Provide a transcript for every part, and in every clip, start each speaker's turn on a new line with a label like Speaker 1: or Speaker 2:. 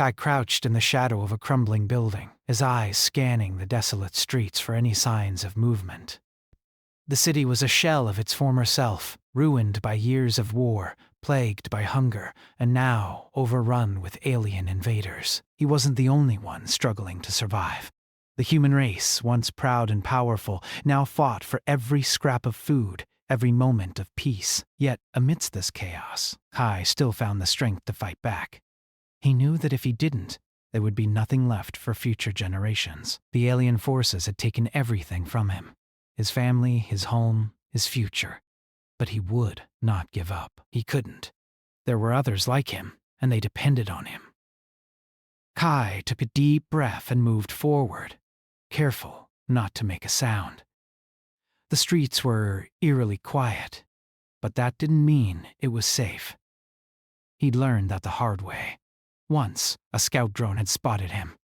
Speaker 1: Kai crouched in the shadow of a crumbling building, his eyes scanning the desolate streets for any signs of movement. The city was a shell of its former self, ruined by years of war, plagued by hunger, and now overrun with alien invaders. He wasn't the only one struggling to survive. The human race, once proud and powerful, now fought for every scrap of food, every moment of peace. Yet, amidst this chaos, Kai still found the strength to fight back. He knew that if he didn't, there would be nothing left for future generations. The alien forces had taken everything from him. His family, his home, his future. But he would not give up. He couldn't. There were others like him, and they depended on him. Kai took a deep breath and moved forward, careful not to make a sound. The streets were eerily quiet, but that didn't mean it was safe. He'd learned that the hard way. Once, a scout drone had spotted him,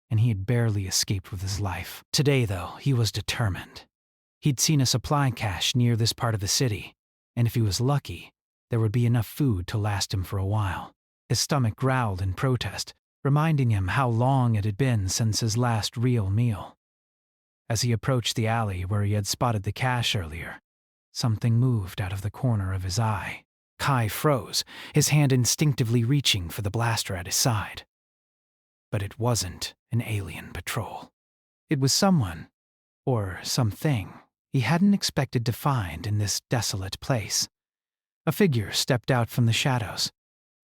Speaker 1: and he had barely escaped with his life. Today, though, he was determined. He'd seen a supply cache near this part of the city, and if he was lucky, there would be enough food to last him for a while. His stomach growled in protest, reminding him how long it had been since his last real meal. As he approached the alley where he had spotted the cache earlier, something moved out of the corner of his eye. Kai froze, his hand instinctively reaching for the blaster at his side. But it wasn't an alien patrol. It was someone, or something, he hadn't expected to find in this desolate place. A figure stepped out from the shadows,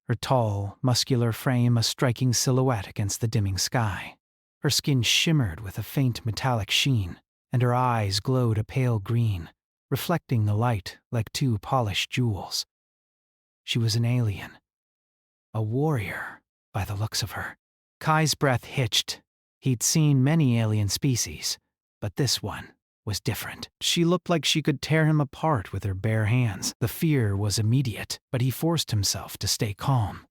Speaker 1: her tall, muscular frame a striking silhouette against the dimming sky. Her skin shimmered with a faint metallic sheen, and her eyes glowed a pale green, reflecting the light like two polished jewels. She was an alien. A warrior, by the looks of her. Kai's breath hitched. He'd seen many alien species, but this one was different. She looked like she could tear him apart with her bare hands. The fear was immediate, but he forced himself to stay calm.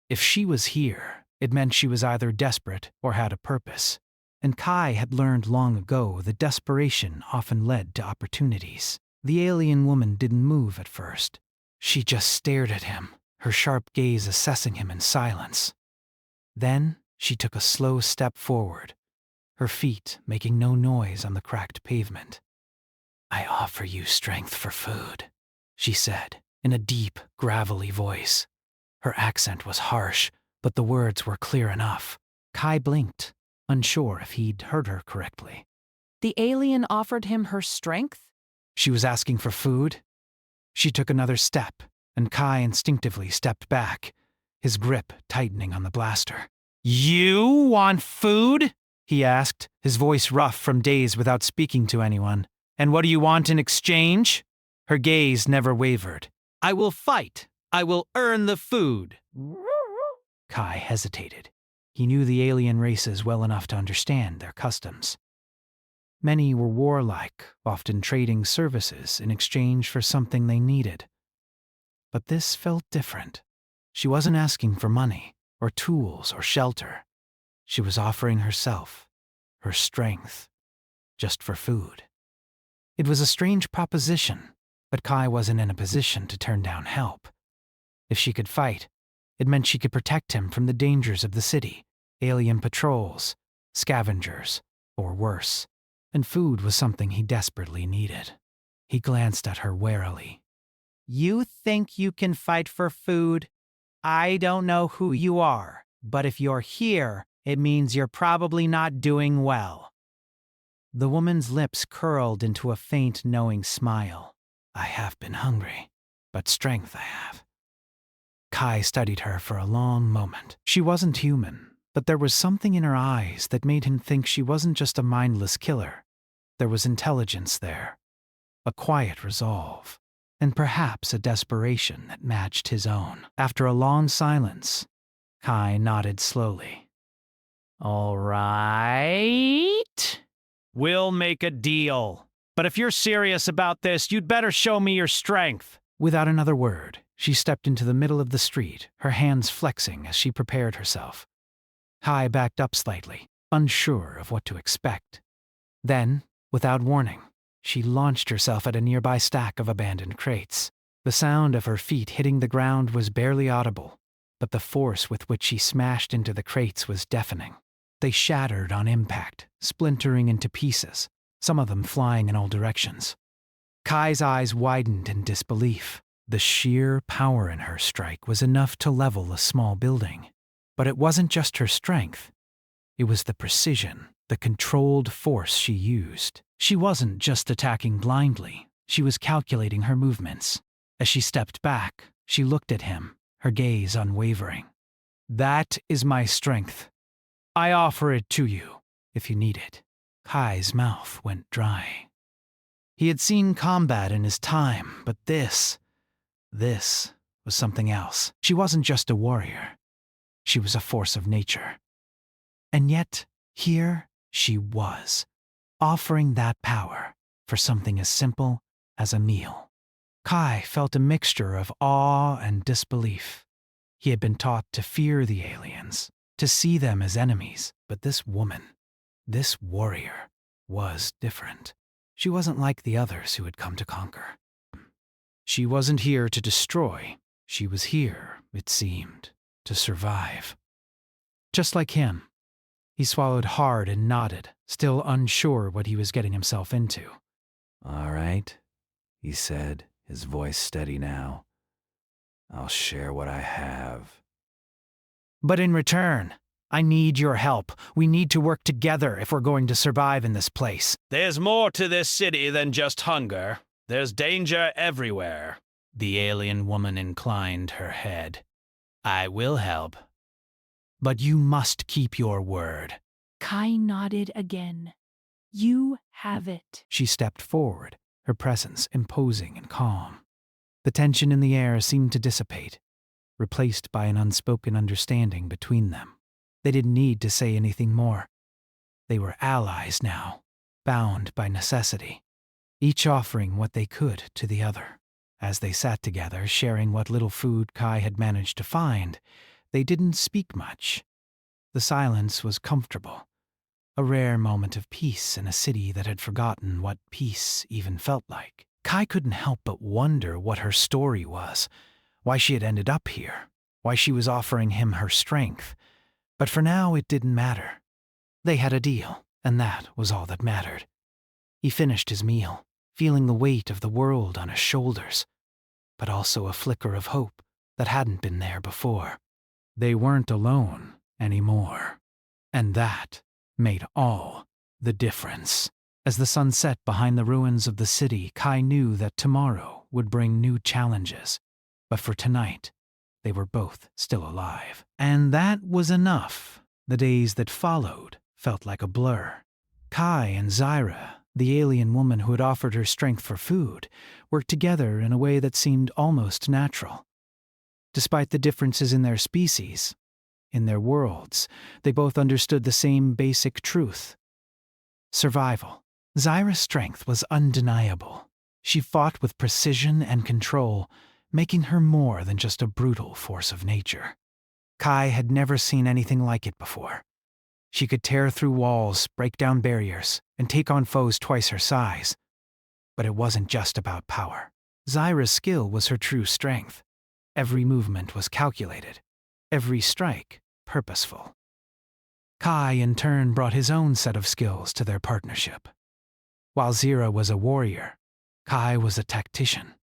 Speaker 1: If she was here, it meant she was either desperate or had a purpose, and Kai had learned long ago that desperation often led to opportunities. The alien woman didn't move at first. She just stared at him, her sharp gaze assessing him in silence. Then she took a slow step forward, her feet making no noise on the cracked pavement. "I offer you strength for food," she said, in a deep, gravelly voice. Her accent was harsh, but the words were clear enough. Kai blinked, unsure if he'd heard her correctly.
Speaker 2: The alien offered him her strength?
Speaker 1: She was asking for food? She took another step, and Kai instinctively stepped back, his grip tightening on the blaster. "You want food?" he asked, his voice rough from days without speaking to anyone. "And what do you want in exchange?" Her gaze never wavered. "I will fight. I will earn the food." Kai hesitated. He knew the alien races well enough to understand their customs. Many were warlike, often trading services in exchange for something they needed. But this felt different. She wasn't asking for money, or tools, or shelter. She was offering herself, her strength, just for food. It was a strange proposition, but Kai wasn't in a position to turn down help. If she could fight, it meant she could protect him from the dangers of the city, alien patrols, scavengers, or worse. And food was something he desperately needed. He glanced at her warily. "You think you can fight for food? I don't know who you are, but if you're here, it means you're probably not doing well." The woman's lips curled into a faint, knowing smile. "I have been hungry, but strength I have." Kai studied her for a long moment. She wasn't human, but there was something in her eyes that made him think she wasn't just a mindless killer. There was intelligence there, a quiet resolve, and perhaps a desperation that matched his own. After a long silence, Kai nodded slowly. "All right. We'll make a deal. But if you're serious about this, you'd better show me your strength." Without another word, she stepped into the middle of the street, her hands flexing as she prepared herself. Kai backed up slightly, unsure of what to expect. Then, without warning, she launched herself at a nearby stack of abandoned crates. The sound of her feet hitting the ground was barely audible, but the force with which she smashed into the crates was deafening. They shattered on impact, splintering into pieces, some of them flying in all directions. Kai's eyes widened in disbelief. The sheer power in her strike was enough to level a small building. But it wasn't just her strength. It was the precision, the controlled force she used. She wasn't just attacking blindly. She was calculating her movements. As she stepped back, she looked at him, her gaze unwavering. "That is my strength. I offer it to you, if you need it." Kai's mouth went dry. He had seen combat in his time, but this was something else. She wasn't just a warrior. She was a force of nature. And yet, here she was, offering that power for something as simple as a meal. Kai felt a mixture of awe and disbelief. He had been taught to fear the aliens, to see them as enemies, but this woman, this warrior, was different. She wasn't like the others who had come to conquer. She wasn't here to destroy. She was here, it seemed, to survive. Just like him. He swallowed hard and nodded, still unsure what he was getting himself into.
Speaker 3: "All right," he said, his voice steady now. "I'll share what I have."
Speaker 1: "But in return, I need your help. We need to work together if we're going to survive in this place."
Speaker 4: "There's more to this city than just hunger. There's danger everywhere."
Speaker 1: The alien woman inclined her head. "I will help. But you must keep your word."
Speaker 2: Kai nodded again. "You have it."
Speaker 1: She stepped forward, her presence imposing and calm. The tension in the air seemed to dissipate, replaced by an unspoken understanding between them. They didn't need to say anything more. They were allies now, bound by necessity, each offering what they could to the other. As they sat together, sharing what little food Kai had managed to find, they didn't speak much. The silence was comfortable, a rare moment of peace in a city that had forgotten what peace even felt like. Kai couldn't help but wonder what her story was, why she had ended up here, why she was offering him her strength. But for now, it didn't matter. They had a deal, and that was all that mattered. He finished his meal, feeling the weight of the world on his shoulders, but also a flicker of hope that hadn't been there before. They weren't alone anymore, and that made all the difference. As the sun set behind the ruins of the city, Kai knew that tomorrow would bring new challenges, but for tonight, they were both still alive. And that was enough. The days that followed felt like a blur. Kai and Zyra, the alien woman who had offered her strength for food, worked together in a way that seemed almost natural. Despite the differences in their species, in their worlds, they both understood the same basic truth: survival. Zyra's strength was undeniable. She fought with precision and control, making her more than just a brutal force of nature. Kai had never seen anything like it before. She could tear through walls, break down barriers, and take on foes twice her size. But it wasn't just about power. Zyra's skill was her true strength. Every movement was calculated, every strike purposeful. Kai, in turn, brought his own set of skills to their partnership. While Zyra was a warrior, Kai was a tactician.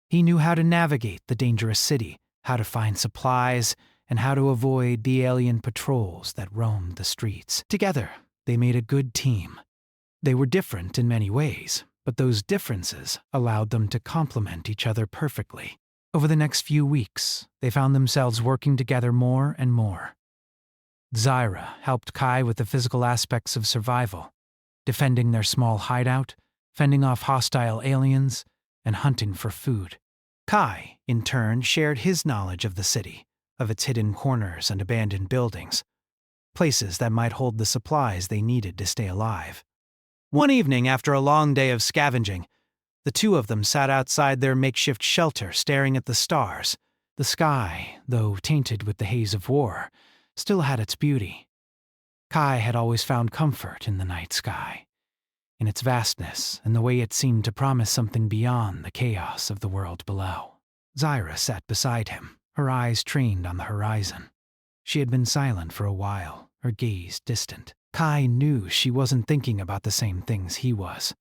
Speaker 1: He knew how to navigate the dangerous city, how to find supplies, and how to avoid the alien patrols that roamed the streets. Together, they made a good team. They were different in many ways, but those differences allowed them to complement each other perfectly. Over the next few weeks, they found themselves working together more and more. Zyra helped Kai with the physical aspects of survival, defending their small hideout, fending off hostile aliens, and hunting for food. Kai, in turn, shared his knowledge of the city, of its hidden corners and abandoned buildings, places that might hold the supplies they needed to stay alive. One evening, after a long day of scavenging, the two of them sat outside their makeshift shelter staring at the stars. The sky, though tainted with the haze of war, still had its beauty. Kai had always found comfort in the night sky, in its vastness and the way it seemed to promise something beyond the chaos of the world below. Zyra sat beside him, her eyes trained on the horizon. She had been silent for a while, her gaze distant. Kai knew she wasn't thinking about the same things he was.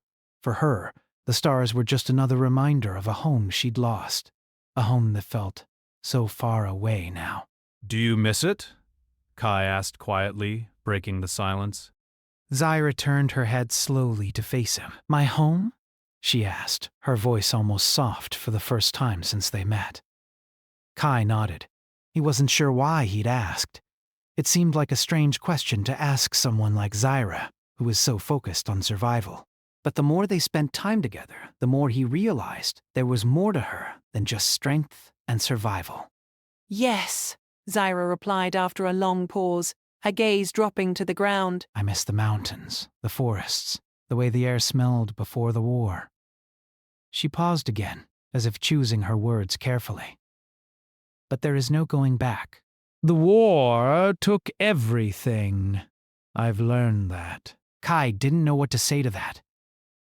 Speaker 1: For her, the stars were just another reminder of a home she'd lost, a home that felt so far away now.
Speaker 5: "Do you miss it?" Kai asked quietly, breaking the silence.
Speaker 1: Zyra turned her head slowly to face him. "My home?" she asked, her voice almost soft for the first time since they met. Kai nodded. He wasn't sure why he'd asked. It seemed like a strange question to ask someone like Zyra, who was so focused on survival. But the more they spent time together, the more he realized there was more to her than just strength and survival.
Speaker 6: "Yes," Zyra replied after a long pause, her gaze dropping to the ground.
Speaker 1: "I miss the mountains, the forests, the way the air smelled before the war." She paused again, as if choosing her words carefully. "But there is no going back. The war took everything. I've learned that." Kai didn't know what to say to that.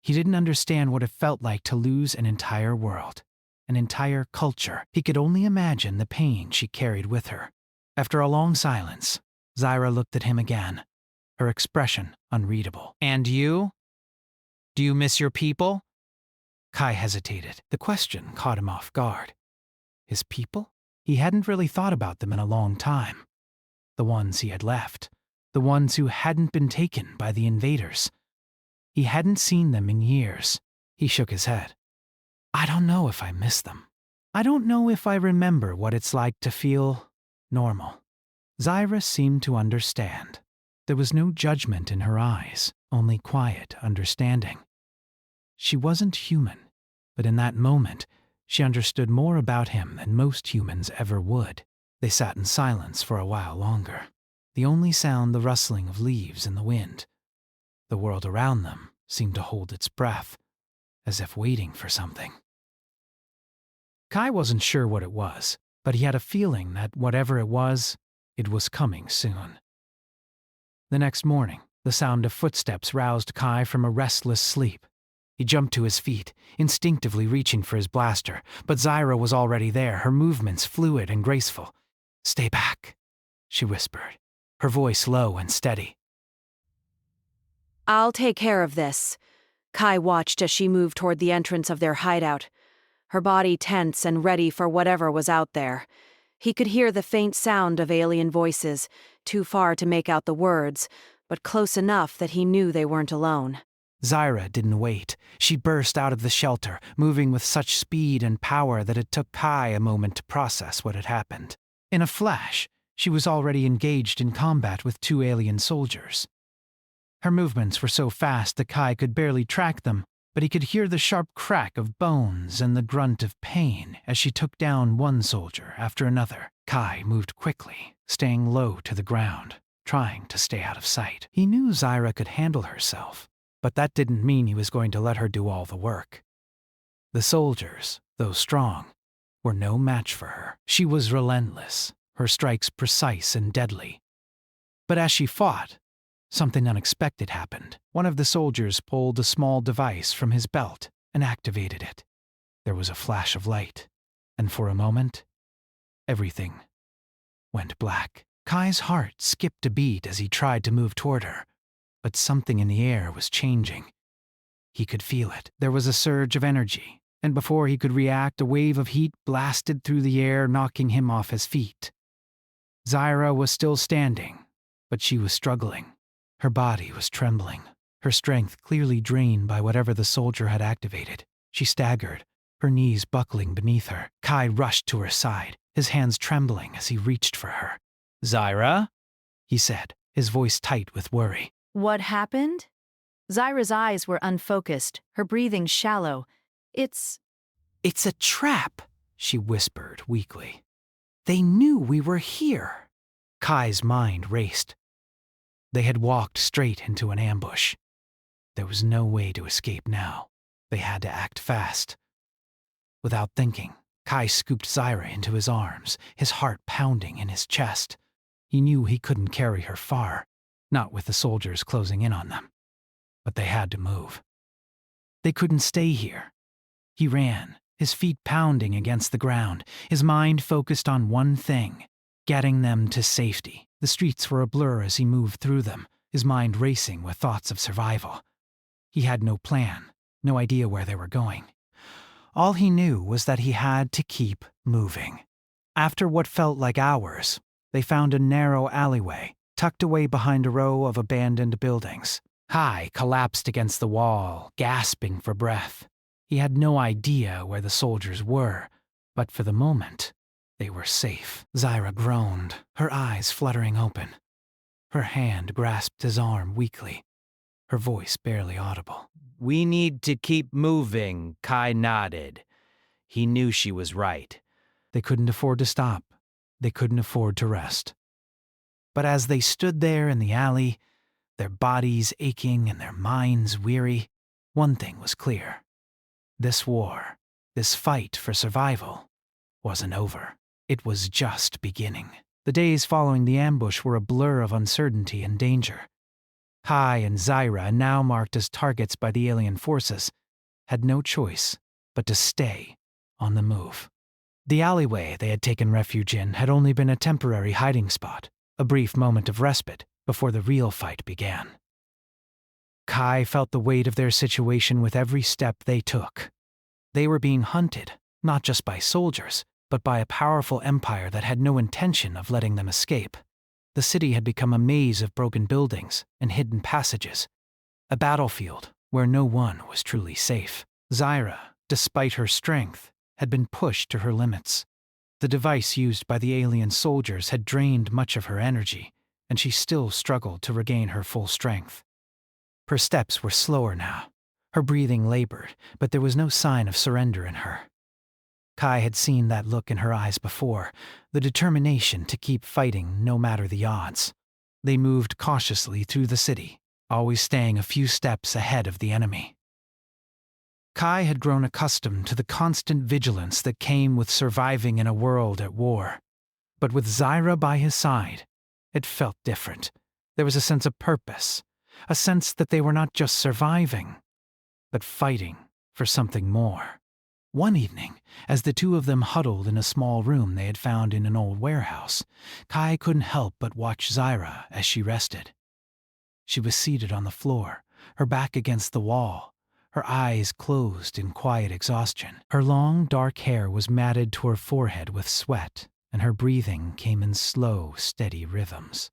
Speaker 1: He didn't understand what it felt like to lose an entire world, an entire culture. He could only imagine the pain she carried with her. After a long silence, Zyra looked at him again, her expression unreadable. "And you? Do you miss your people?" Kai hesitated. The question caught him off guard. His people? He hadn't really thought about them in a long time. The ones he had left. The ones who hadn't been taken by the invaders. He hadn't seen them in years. He shook his head. "I don't know if I miss them. I don't know if I remember what it's like to feel normal." Zyra seemed to understand. There was no judgment in her eyes, only quiet understanding. She wasn't human, but in that moment, she understood more about him than most humans ever would. They sat in silence for a while longer, the only sound the rustling of leaves in the wind. The world around them seemed to hold its breath, as if waiting for something. Kai wasn't sure what it was, but he had a feeling that whatever it was coming soon. The next morning, the sound of footsteps roused Kai from a restless sleep. He jumped to his feet, instinctively reaching for his blaster, but Zyra was already there, her movements fluid and graceful. "Stay back," she whispered, her voice low and steady.
Speaker 6: "I'll take care of this." Kai watched as she moved toward the entrance of their hideout, her body tense and ready for whatever was out there. He could hear the faint sound of alien voices, too far to make out the words, but close enough that he knew they weren't alone.
Speaker 1: Zyra didn't wait. She burst out of the shelter, moving with such speed and power that it took Kai a moment to process what had happened. In a flash, she was already engaged in combat with 2 alien soldiers. Her movements were so fast that Kai could barely track them, but he could hear the sharp crack of bones and the grunt of pain as she took down one soldier after another. Kai moved quickly, staying low to the ground, trying to stay out of sight. He knew Zyra could handle herself, but that didn't mean he was going to let her do all the work. The soldiers, though strong, were no match for her. She was relentless, her strikes precise and deadly. But as she fought, something unexpected happened. One of the soldiers pulled a small device from his belt and activated it. There was a flash of light, and for a moment, everything went black. Kai's heart skipped a beat as he tried to move toward her, but something in the air was changing. He could feel it. There was a surge of energy, and before he could react, a wave of heat blasted through the air, knocking him off his feet. Zyra was still standing, but she was struggling. Her body was trembling, her strength clearly drained by whatever the soldier had activated. She staggered, her knees buckling beneath her. Kai rushed to her side, his hands trembling as he reached for her. "Zyra?" he said, his voice tight with worry.
Speaker 2: What happened? Zyra's eyes were unfocused, her breathing shallow.
Speaker 1: It's a trap," she whispered weakly. "They knew we were here." Kai's mind raced. They had walked straight into an ambush. There was no way to escape now. They had to act fast. Without thinking, Kai scooped Zyra into his arms, his heart pounding in his chest. He knew he couldn't carry her far, not with the soldiers closing in on them. But they had to move. They couldn't stay here. He ran, his feet pounding against the ground, his mind focused on one thing: getting them to safety. The streets were a blur as he moved through them, his mind racing with thoughts of survival. He had no plan, no idea where they were going. All he knew was that he had to keep moving. After what felt like hours, they found a narrow alleyway, tucked away behind a row of abandoned buildings. Kai collapsed against the wall, gasping for breath. He had no idea where the soldiers were, but for the moment, they were safe. Zyra groaned, her eyes fluttering open. Her hand grasped his arm weakly, her voice barely audible.
Speaker 4: We need to keep moving, Kai nodded. He knew she was right.
Speaker 1: They couldn't afford to stop. They couldn't afford to rest. But as they stood there in the alley, their bodies aching and their minds weary, one thing was clear. This war, this fight for survival, wasn't over. It was just beginning. The days following the ambush were a blur of uncertainty and danger. Kai and Zyra, now marked as targets by the alien forces, had no choice but to stay on the move. The alleyway they had taken refuge in had only been a temporary hiding spot, a brief moment of respite before the real fight began. Kai felt the weight of their situation with every step they took. They were being hunted, not just by soldiers, but by a powerful empire that had no intention of letting them escape. The city had become a maze of broken buildings and hidden passages, a battlefield where no one was truly safe. Zyra, despite her strength, had been pushed to her limits. The device used by the alien soldiers had drained much of her energy, and she still struggled to regain her full strength. Her steps were slower now. Her breathing labored, but there was no sign of surrender in her. Kai had seen that look in her eyes before, the determination to keep fighting no matter the odds. They moved cautiously through the city, always staying a few steps ahead of the enemy. Kai had grown accustomed to the constant vigilance that came with surviving in a world at war. But with Zyra by his side, it felt different. There was a sense of purpose, a sense that they were not just surviving, but fighting for something more. One evening, as the two of them huddled in a small room they had found in an old warehouse, Kai couldn't help but watch Zyra as she rested. She was seated on the floor, her back against the wall, her eyes closed in quiet exhaustion. Her long, dark hair was matted to her forehead with sweat, and her breathing came in slow, steady rhythms.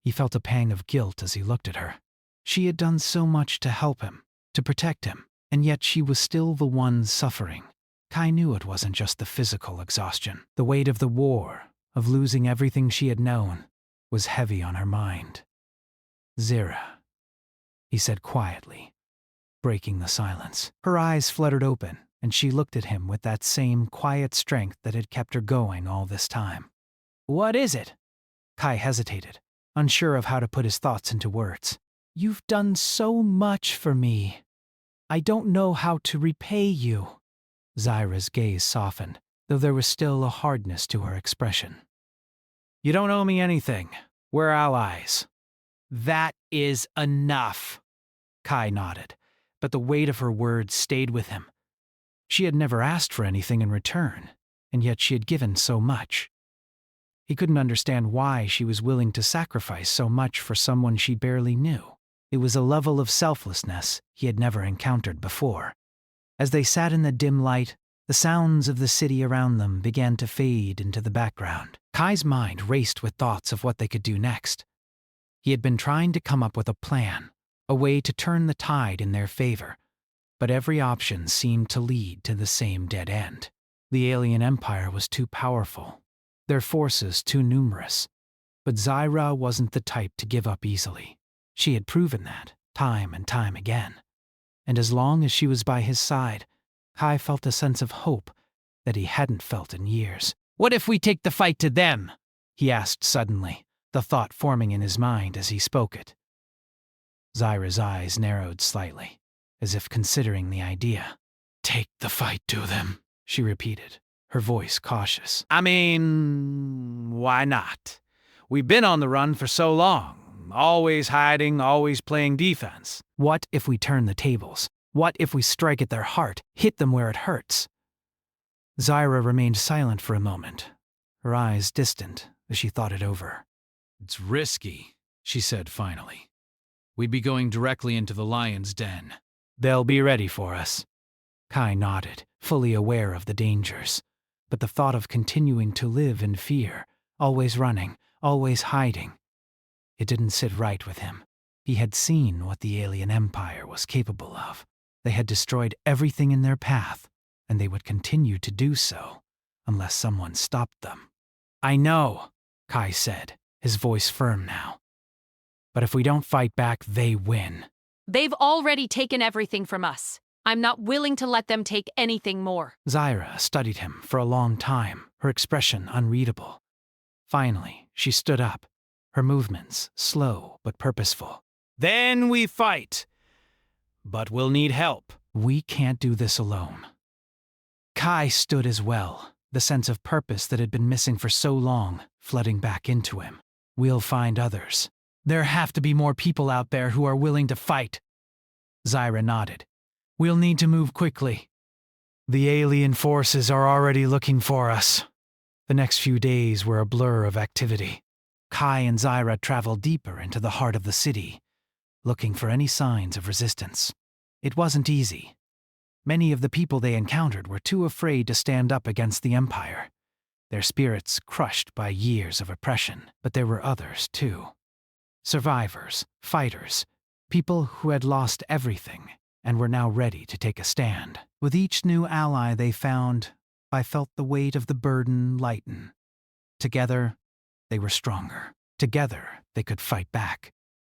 Speaker 1: He felt a pang of guilt as he looked at her. She had done so much to help him, to protect him, and yet she was still the one suffering. Kai knew it wasn't just the physical exhaustion. The weight of the war, of losing everything she had known, was heavy on her mind. "Zyra," he said quietly, breaking the silence. Her eyes fluttered open, and she looked at him with that same quiet strength that had kept her going all this time. "What is it?" Kai hesitated, unsure of how to put his thoughts into words. "You've done so much for me. I don't know how to repay you." Zyra's gaze softened, though there was still a hardness to her expression. "You don't owe me anything. We're allies." "That is enough." Kai nodded, but the weight of her words stayed with him. She had never asked for anything in return, and yet she had given so much. He couldn't understand why she was willing to sacrifice so much for someone she barely knew. It was a level of selflessness he had never encountered before. As they sat in the dim light, the sounds of the city around them began to fade into the background. Kai's mind raced with thoughts of what they could do next. He had been trying to come up with a plan, a way to turn the tide in their favor, but every option seemed to lead to the same dead end. The alien empire was too powerful, their forces too numerous, but Zyra wasn't the type to give up easily. She had proven that, time and time again. And as long as she was by his side, Kai felt a sense of hope that he hadn't felt in years. "What if we take the fight to them?" he asked suddenly, the thought forming in his mind as he spoke it. Zyra's eyes narrowed slightly, as if considering the idea. "Take the fight to them," she repeated, her voice cautious. "I mean, why not? We've been on the run for so long. Always hiding, always playing defense. What if we turn the tables? What if we strike at their heart, hit them where it hurts? Zyra remained silent for a moment, her eyes distant as she thought it over.
Speaker 5: It's risky, she said finally. We'd be going directly into the lion's den.
Speaker 1: They'll be ready for us. Kai nodded, fully aware of the dangers. But the thought of continuing to live in fear, always running, always hiding, it didn't sit right with him. He had seen what the alien empire was capable of. They had destroyed everything in their path, and they would continue to do so unless someone stopped them. I know, Kai said, his voice firm now. But if we don't fight back, they win.
Speaker 6: They've already taken everything from us. I'm not willing to let them take anything more.
Speaker 1: Zyra studied him for a long time, her expression unreadable. Finally, she stood up, her movements slow but purposeful.
Speaker 4: Then we fight. But we'll need help.
Speaker 1: We can't do this alone. Kai stood as well, the sense of purpose that had been missing for so long flooding back into him. We'll find others. There have to be more people out there who are willing to fight. Zyra nodded. We'll need to move quickly. The alien forces are already looking for us. The next few days were a blur of activity. Kai and Zyra traveled deeper into the heart of the city, looking for any signs of resistance. It wasn't easy. Many of the people they encountered were too afraid to stand up against the Empire, their spirits crushed by years of oppression. But there were others, too. Survivors, fighters, people who had lost everything and were now ready to take a stand. With each new ally they found, I felt the weight of the burden lighten. Together, they were stronger. Together, they could fight back.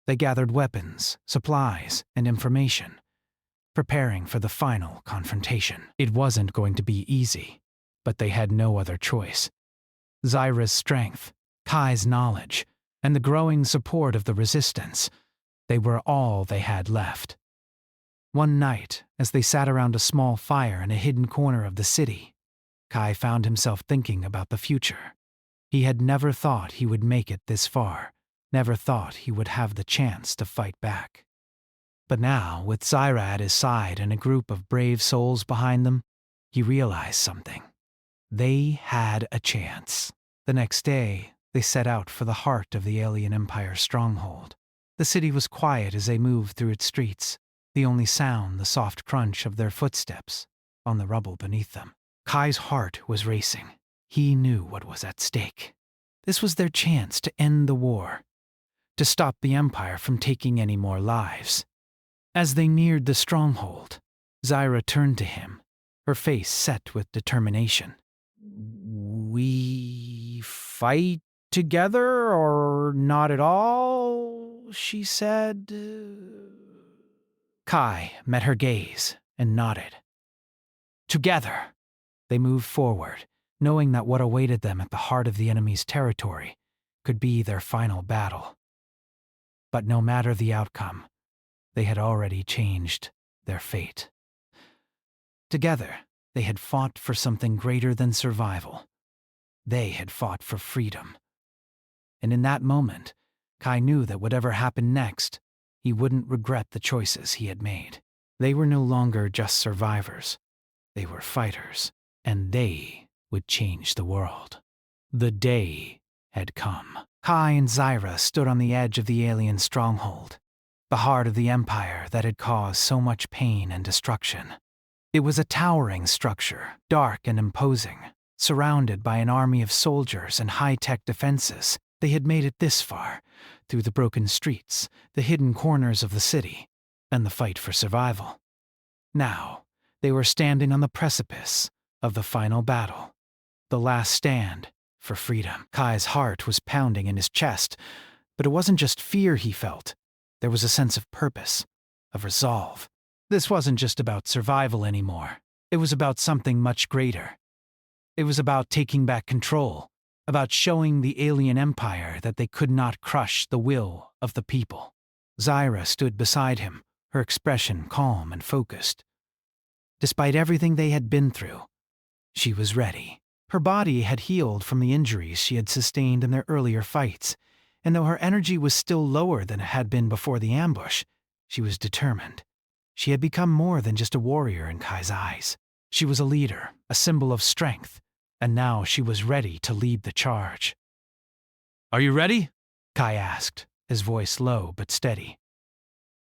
Speaker 1: They gathered weapons, supplies, and information, preparing for the final confrontation. It wasn't going to be easy, but they had no other choice. Zyra's strength, Kai's knowledge, and the growing support of the resistance, they were all they had left. One night, as they sat around a small fire in a hidden corner of the city, Kai found himself thinking about the future. He had never thought he would make it this far, never thought he would have the chance to fight back. But now, with Zyra at his side and a group of brave souls behind them, he realized something. They had a chance. The next day, they set out for the heart of the alien empire's stronghold. The city was quiet as they moved through its streets, the only sound the soft crunch of their footsteps on the rubble beneath them. Kai's heart was racing. He knew what was at stake. This was their chance to end the war, to stop the Empire from taking any more lives. As they neared the stronghold, Zyra turned to him, her face set with determination. We fight together or not at all, she said. Kai met her gaze and nodded. Together, they moved forward, knowing that what awaited them at the heart of the enemy's territory could be their final battle. But no matter the outcome, they had already changed their fate. Together, they had fought for something greater than survival. They had fought for freedom. And in that moment, Kai knew that whatever happened next, he wouldn't regret the choices he had made. They were no longer just survivors. They were fighters, and they would change the world. The day had come. Kai and Zyra stood on the edge of the alien stronghold, the heart of the Empire that had caused so much pain and destruction. It was a towering structure, dark and imposing, surrounded by an army of soldiers and high-tech defenses. They had made it this far, through the broken streets, the hidden corners of the city, and the fight for survival. Now, they were standing on the precipice of the final battle, the last stand for freedom. Kai's heart was pounding in his chest, but it wasn't just fear he felt. There was a sense of purpose, of resolve. This wasn't just about survival anymore. It was about something much greater. It was about taking back control, about showing the alien empire that they could not crush the will of the people. Zyra stood beside him, her expression calm and focused. Despite everything they had been through, she was ready. Her body had healed from the injuries she had sustained in their earlier fights, and though her energy was still lower than it had been before the ambush, she was determined. She had become more than just a warrior in Kai's eyes. She was a leader, a symbol of strength, and now she was ready to lead the charge.
Speaker 5: Are you ready?
Speaker 1: Kai asked, his voice low but steady.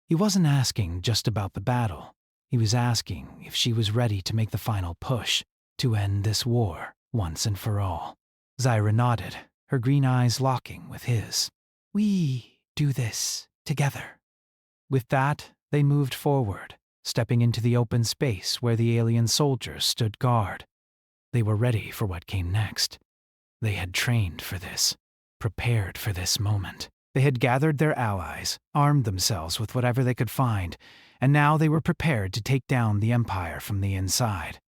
Speaker 1: He wasn't asking just about the battle. He was asking if she was ready to make the final push, to end this war once and for all. Zyra nodded, her green eyes locking with his. We do this together. With that, they moved forward, stepping into the open space where the alien soldiers stood guard. They were ready for what came next. They had trained for this, prepared for this moment. They had gathered their allies, armed themselves with whatever they could find, and now they were prepared to take down the Empire from the inside.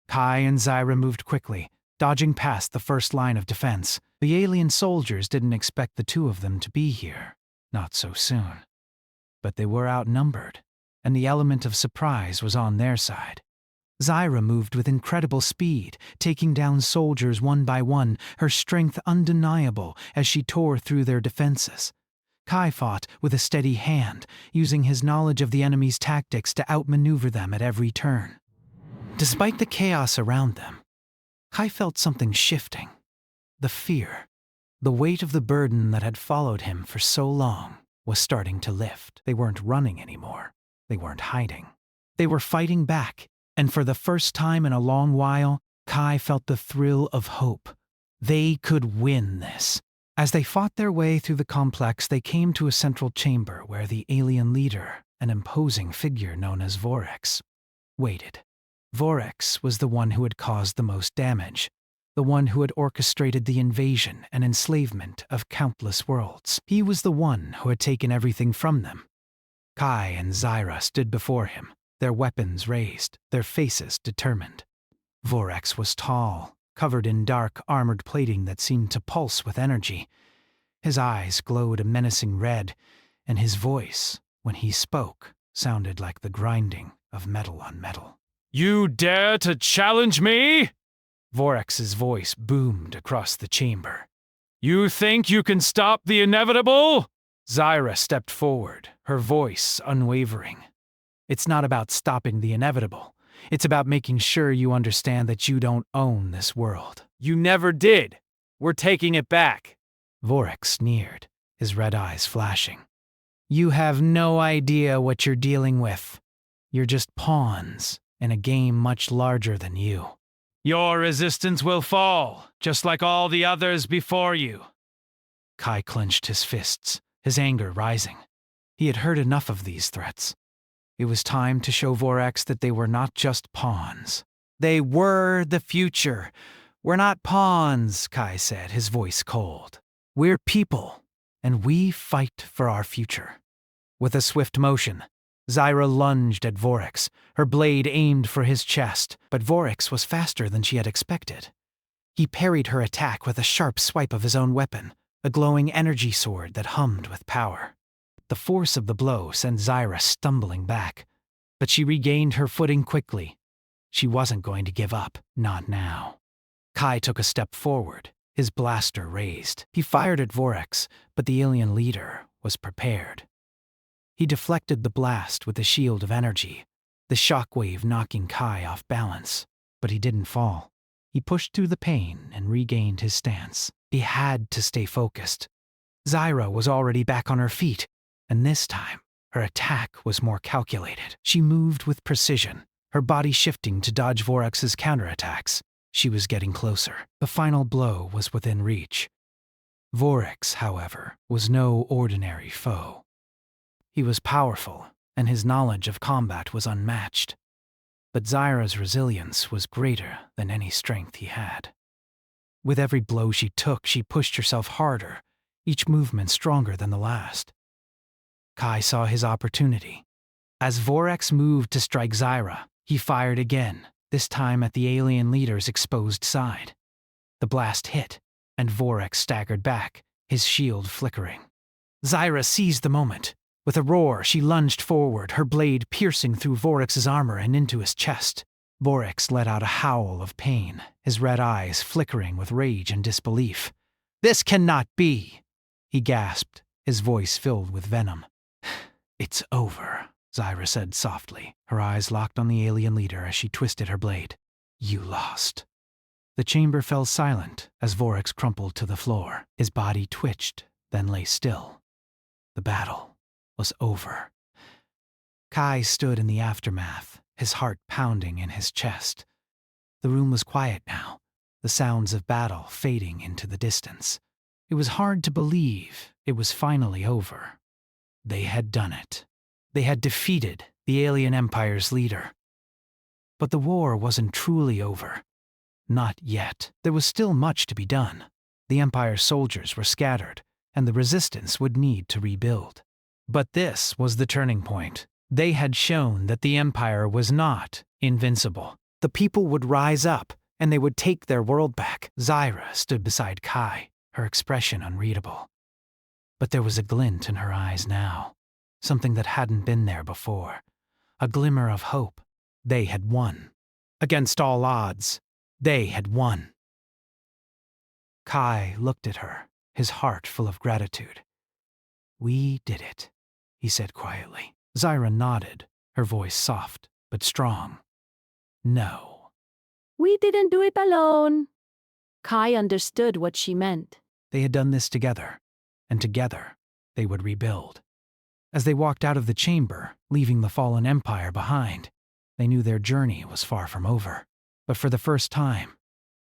Speaker 1: Kai and Zyra moved quickly, dodging past the first line of defense. The alien soldiers didn't expect the two of them to be here, not so soon. But they were outnumbered, and the element of surprise was on their side. Zyra moved with incredible speed, taking down soldiers one by one, her strength undeniable as she tore through their defenses. Kai fought with a steady hand, using his knowledge of the enemy's tactics to outmaneuver them at every turn. Despite the chaos around them, Kai felt something shifting. The fear, the weight of the burden that had followed him for so long, was starting to lift. They weren't running anymore. They weren't hiding. They were fighting back, and for the first time in a long while, Kai felt the thrill of hope. They could win this. As they fought their way through the complex, they came to a central chamber where the alien leader, an imposing figure known as Vorx, waited. Vorx was the one who had caused the most damage, the one who had orchestrated the invasion and enslavement of countless worlds. He was the one who had taken everything from them. Kai and Zyra stood before him, their weapons raised, their faces determined. Vorx was tall, covered in dark, armored plating that seemed to pulse with energy. His eyes glowed a menacing red, and his voice, when he spoke, sounded like the grinding of metal on metal.
Speaker 5: You dare to challenge me?
Speaker 1: Vorx's voice boomed across the chamber.
Speaker 5: You think you can stop the inevitable?
Speaker 1: Zyra stepped forward, her voice unwavering. It's not about stopping the inevitable. It's about making sure you understand that you don't own this world.
Speaker 5: You never did. We're taking it back.
Speaker 1: Vorx sneered, his red eyes flashing. You have no idea what you're dealing with. You're just pawns in a game much larger than you.
Speaker 5: Your resistance will fall, just like all the others before you.
Speaker 1: Kai clenched his fists, his anger rising. He had heard enough of these threats. It was time to show Vorx that they were not just pawns. They were the future. We're not pawns, Kai said, his voice cold. We're people, and we fight for our future. With a swift motion, Zyra lunged at Vorx, her blade aimed for his chest, but Vorx was faster than she had expected. He parried her attack with a sharp swipe of his own weapon, a glowing energy sword that hummed with power. The force of the blow sent Zyra stumbling back, but she regained her footing quickly. She wasn't going to give up, not now. Kai took a step forward, his blaster raised. He fired at Vorx, but the alien leader was prepared. He deflected the blast with a shield of energy, the shockwave knocking Kai off balance, but he didn't fall. He pushed through the pain and regained his stance. He had to stay focused. Zyra was already back on her feet, and this time, her attack was more calculated. She moved with precision, her body shifting to dodge Vorx's counterattacks. She was getting closer. The final blow was within reach. Vorx, however, was no ordinary foe. He was powerful, and his knowledge of combat was unmatched. But Zyra's resilience was greater than any strength he had. With every blow she took, she pushed herself harder, each movement stronger than the last. Kai saw his opportunity. As Vorx moved to strike Zyra, he fired again, this time at the alien leader's exposed side. The blast hit, and Vorx staggered back, his shield flickering. Zyra seized the moment. With a roar, she lunged forward, her blade piercing through Vorx's armor and into his chest. Vorx let out a howl of pain, his red eyes flickering with rage and disbelief. "This cannot be!" he gasped, his voice filled with venom. "It's over," Zyra said softly, her eyes locked on the alien leader as she twisted her blade. You lost. The chamber fell silent as Vorax crumpled to the floor. His body twitched, then lay still. The battle was over. Kai stood in the aftermath, his heart pounding in his chest. The room was quiet now, the sounds of battle fading into the distance. It was hard to believe it was finally over. They had done it. They had defeated the alien empire's leader. But the war wasn't truly over. Not yet. There was still much to be done. The empire's soldiers were scattered, and the resistance would need to rebuild. But this was the turning point. They had shown that the empire was not invincible. The people would rise up, and they would take their world back. Zyra stood beside Kai, her expression unreadable. But there was a glint in her eyes now, something that hadn't been there before. A glimmer of hope. They had won. Against all odds, they had won. Kai looked at her, his heart full of gratitude. "We did it," he said quietly. Zyra nodded, her voice soft but strong. "No."
Speaker 6: "We didn't do it alone." Kai understood what she meant.
Speaker 1: They had done this together, and together they would rebuild. As they walked out of the chamber, leaving the fallen empire behind, they knew their journey was far from over. But for the first time,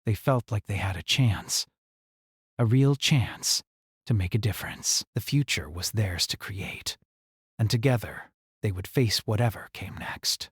Speaker 1: they felt like they had a chance. A real chance to make a difference. The future was theirs to create. And together, they would face whatever came next.